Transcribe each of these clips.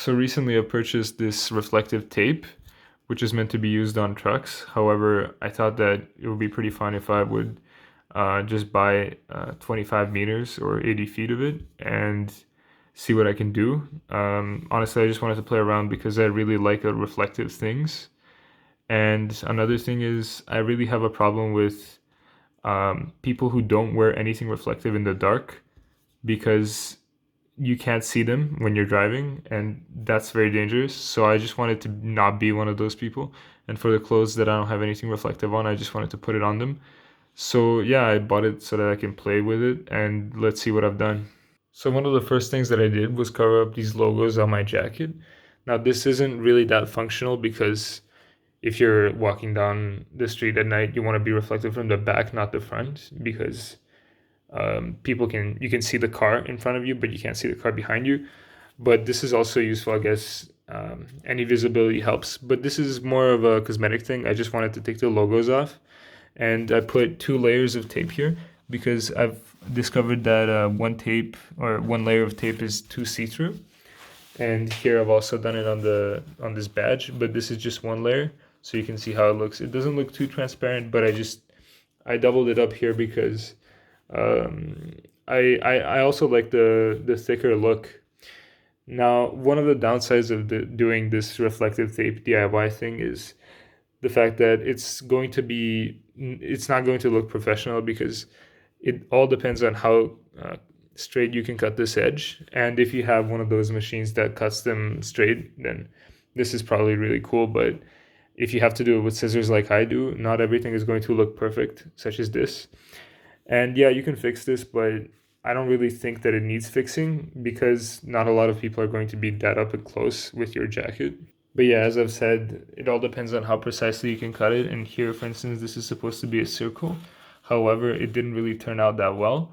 So recently I purchased this reflective tape, which is meant to be used on trucks. However, I thought that it would be pretty fun if I would just buy 25 meters or 80 feet of it and see what I can do. Honestly, I just wanted to play around because I really like reflective things. And another thing is, I really have a problem with people who don't wear anything reflective in the dark because you can't see them when you're driving, and that's very dangerous. So I just wanted to not be one of those people. And for the clothes that I don't have anything reflective on, I just wanted to put it on them. So yeah, I bought it so that I can play with it, and let's see what I've done. So one of the first things that I did was cover up these logos on my jacket. Now this isn't really that functional because if you're walking down the street at night, you want to be reflective from the back, not the front, because you can see the car in front of you, but you can't see the car behind you. But this is also useful, I guess. Any visibility helps, but this is more of a cosmetic thing. I just wanted to take the logos off, and I put two layers of tape here because I've discovered that one layer of tape is too see-through. And here I've also done it on this badge, but this is just one layer, so you can see how it looks. It doesn't look too transparent, but I doubled it up here because I also like the thicker look. Now, one of the downsides of doing this reflective tape DIY thing is the fact that it's not going to look professional because it all depends on how straight you can cut this edge. And if you have one of those machines that cuts them straight, then this is probably really cool. But if you have to do it with scissors like I do, not everything is going to look perfect, such as this. And yeah, you can fix this, but I don't really think that it needs fixing because not a lot of people are going to be that up and close with your jacket. But yeah, as I've said, it all depends on how precisely you can cut it. And here, for instance, this is supposed to be a circle. However, it didn't really turn out that well.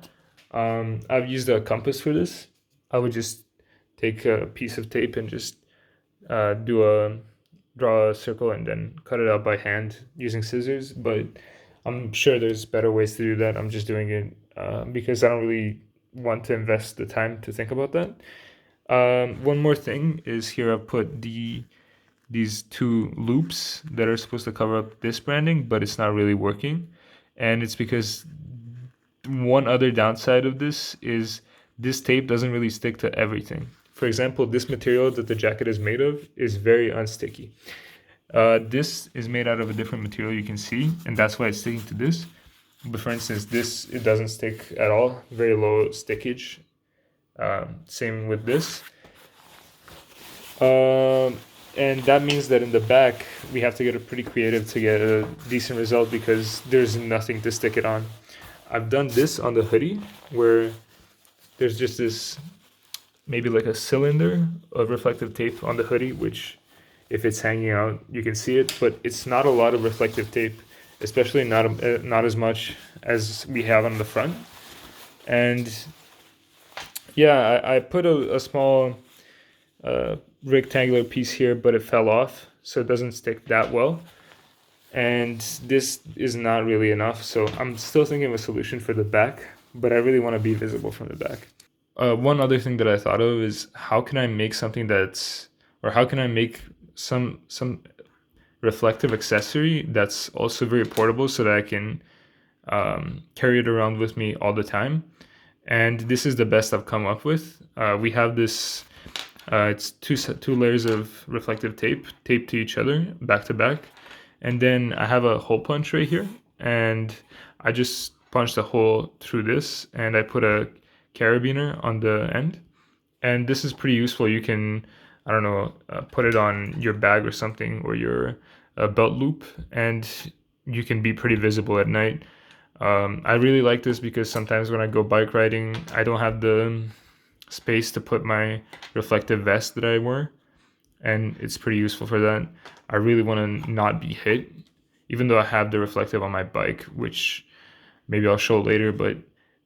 I've used a compass for this. I would just take a piece of tape and just draw a circle and then cut it out by hand using scissors. But I'm sure there's better ways to do that. I'm just doing it because I don't really want to invest the time to think about that. One more thing is here I've put these two loops that are supposed to cover up this branding, but it's not really working. And it's because one other downside of this is this tape doesn't really stick to everything. For example, this material that the jacket is made of is very unsticky. This is made out of a different material, you can see, and that's why it's sticking to this. But for instance, it doesn't stick at all, very low stickage. Same with this. And that means that in the back, we have to get pretty creative to get a decent result because there's nothing to stick it on. I've done this on the hoodie where there's just this, maybe like a cylinder of reflective tape on the hoodie, which if it's hanging out, you can see it, but it's not a lot of reflective tape, especially not as much as we have on the front. And yeah, I put a small rectangular piece here, but it fell off, so it doesn't stick that well. And this is not really enough, so I'm still thinking of a solution for the back, but I really want to be visible from the back. One other thing that I thought of is how can I make some reflective accessory that's also very portable so that I can carry it around with me all the time. And this is the best I've come up with. We have this, it's two layers of reflective tape taped to each other, back to back. And then I have a hole punch right here, and I just punched a hole through this, and I put a carabiner on the end. And this is pretty useful. You can, I don't know, put it on your bag or something, or your belt loop, and you can be pretty visible at night. I really like this because sometimes when I go bike riding, I don't have the space to put my reflective vest that I wear, and it's pretty useful for that. I really want to not be hit, even though I have the reflective on my bike, which maybe I'll show later, but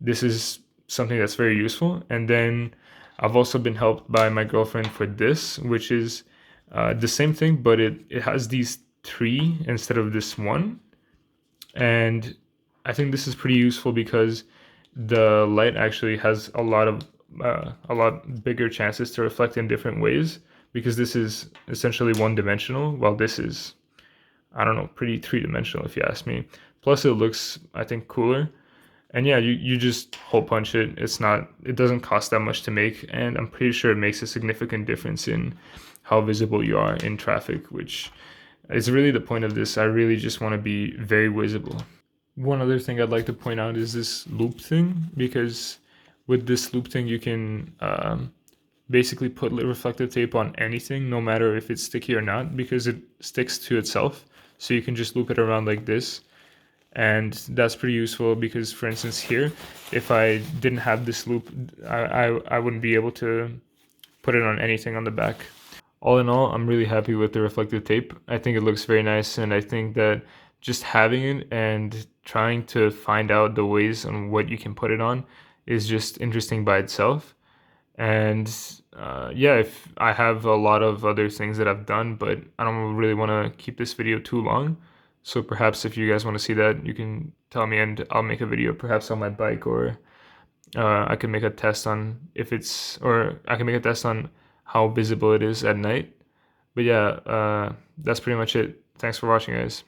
this is something that's very useful. And then I've also been helped by my girlfriend for this, which is the same thing, but it has these three instead of this one. And I think this is pretty useful because the light actually has a lot bigger chances to reflect in different ways because this is essentially one-dimensional, while this is, I don't know, pretty three-dimensional if you ask me. Plus it looks, I think, cooler. And yeah, you just hole punch it. It doesn't cost that much to make, and I'm pretty sure it makes a significant difference in how visible you are in traffic, which is really the point of this. I really just want to be very visible. One other thing I'd like to point out is this loop thing, because with this loop thing you can basically put reflective tape on anything, no matter if it's sticky or not, because it sticks to itself. So you can just loop it around like this, and that's pretty useful because, for instance, here, if I didn't have this loop, I wouldn't be able to put it on anything on the back. All in all, I'm really happy with the reflective tape. I think it looks very nice, and I think that just having it and trying to find out the ways on what you can put it on is just interesting by itself. And yeah, if I have a lot of other things that I've done, but I don't really want to keep this video too long. So perhaps if you guys want to see that, you can tell me and I'll make a video perhaps on my bike, or I can make a test on I can make a test on how visible it is at night. But yeah, that's pretty much it. Thanks for watching, guys.